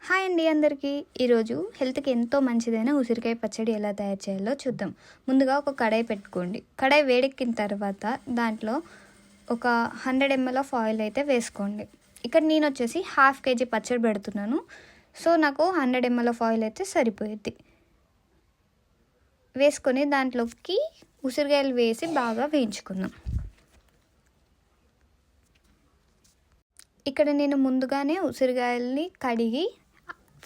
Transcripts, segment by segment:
Hi అండి అందరికీ. ఈరోజు హెల్త్కి ఎంతో మంచిదైన ఉసిరికాయ పచ్చడి ఎలా తయారు చేయాలో చూద్దాం. ముందుగా ఒక కడాయి పెట్టుకోండి. కడాయి వేడెక్కిన తర్వాత దాంట్లో ఒక 100 ml ఆఫ్ ఆయిల్ అయితే వేసుకోండి. ఇక్కడ నేను వచ్చేసి 1/2 kg పచ్చడి పెడుతున్నాను. సో నాకు 100 ml ఆఫ్ ఆయిల్ అయితే సరిపోయింది. వేసుకొని దాంట్లోకి ఉసిరికాయలు వేసి బాగా వేయించుకుందాం. ఇక్కడ నేను ముందుగానే ఉసిరికాయల్ని కడిగి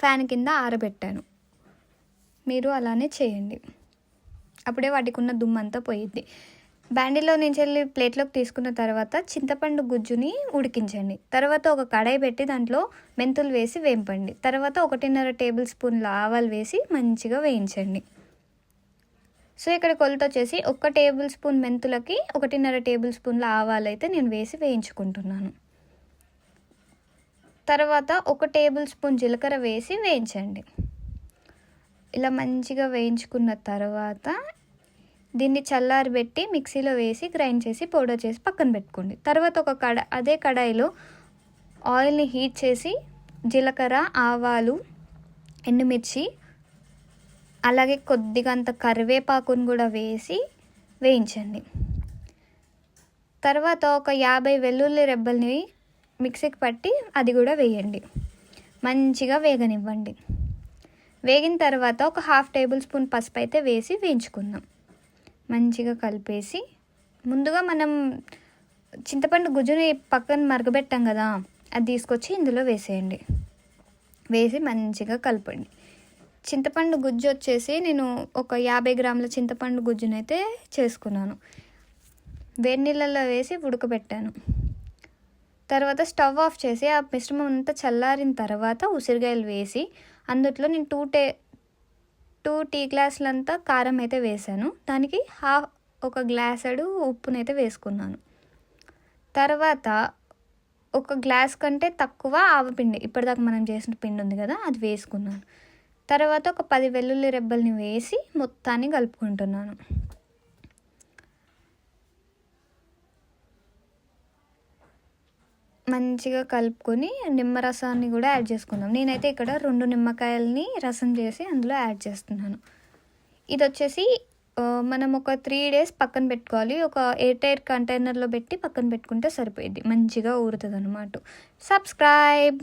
ఫ్యాన్ కింద ఆరబెట్టాను. మీరు అలానే చేయండి, అప్పుడే వాటికి ఉన్న దుమ్మంతా పోయిద్ది. బ్యాండీలో నుంచి వెళ్ళి ప్లేట్లోకి తీసుకున్న తర్వాత చింతపండు గుజ్జుని ఉడికించండి. తర్వాత ఒక కడాయి పెట్టి దాంట్లో మెంతులు వేసి వేంపండి. తర్వాత 1.5 టేబుల్ స్పూన్ల ఆవాలు వేసి మంచిగా వేయించండి. సో ఇక్కడ కొలత వచ్చేసి 1 టేబుల్ స్పూన్ మెంతులకి 1.5 టేబుల్ స్పూన్ల ఆవాలు అయితే నేను వేసి వేయించుకుంటున్నాను. తర్వాత 1 టేబుల్ స్పూన్ జీలకర్ర వేసి వేయించండి. ఇలా మంచిగా వేయించుకున్న తర్వాత దీన్ని చల్లారబెట్టి మిక్సీలో వేసి గ్రైండ్ చేసి పౌడర్ చేసి పక్కన పెట్టుకోండి. తర్వాత అదే కడాయిలో ఆయిల్ని హీట్ చేసి జీలకర్ర, ఆవాలు, ఎండుమిర్చి, అలాగే కొద్దిగా అంత కరివేపాకును కూడా వేసి వేయించండి. తర్వాత ఒక 50 వెల్లుల్లి రెబ్బల్ని మిక్సీకి పట్టి అది కూడా వేయండి. మంచిగా వేగనివ్వండి. వేగిన తర్వాత ఒక 1/2 టేబుల్ స్పూన్ పసుపు అయితే వేసి వేయించుకుందాం. మంచిగా కలిపేసి ముందుగా మనం చింతపండు గుజ్జుని పక్కన మరగబెట్టాం కదా, అది తీసుకొచ్చి ఇందులో వేసేయండి. వేసి మంచిగా కలపండి. చింతపండు గుజ్జు వచ్చేసి నేను ఒక 50 గ్రాముల చింతపండు గుజ్జునైతే చేసుకున్నాను. వేడి నీళ్ళల్లో వేసి ఉడకబెట్టాను. తర్వాత స్టవ్ ఆఫ్ చేసి ఆ మిశ్రమం అంతా చల్లారిన తర్వాత ఉసిరికాయలు వేసి అందులో నేను 2 టీ గ్లాసులంతా కారం అయితే వేసాను. దానికి ఒక గ్లాసుడు ఉప్పునైతే వేసుకున్నాను. తర్వాత 1 గ్లాస్ కంటే తక్కువ ఆవపిండి, ఇప్పటిదాకా మనం చేసిన పిండి ఉంది కదా, అది వేసుకున్నాను. తర్వాత ఒక 10 వెల్లుల్లి రెబ్బల్ని వేసి మొత్తాన్ని కలుపుకుంటున్నాను. మంచిగా కలుపుకొని నిమ్మరసాన్ని కూడా యాడ్ చేసుకుందాం. నేనైతే ఇక్కడ 2 నిమ్మకాయలని రసం చేసి అందులో యాడ్ చేస్తున్నాను. ఇది వచ్చేసి మనం ఒక 3 days పక్కన పెట్టుకోవాలి. ఒక ఎయిర్ కంటైనర్లో పెట్టి పక్కన పెట్టుకుంటే సరిపోయింది. మంచిగా ఊరుతుంది అన్నమాట. సబ్స్క్రైబ్.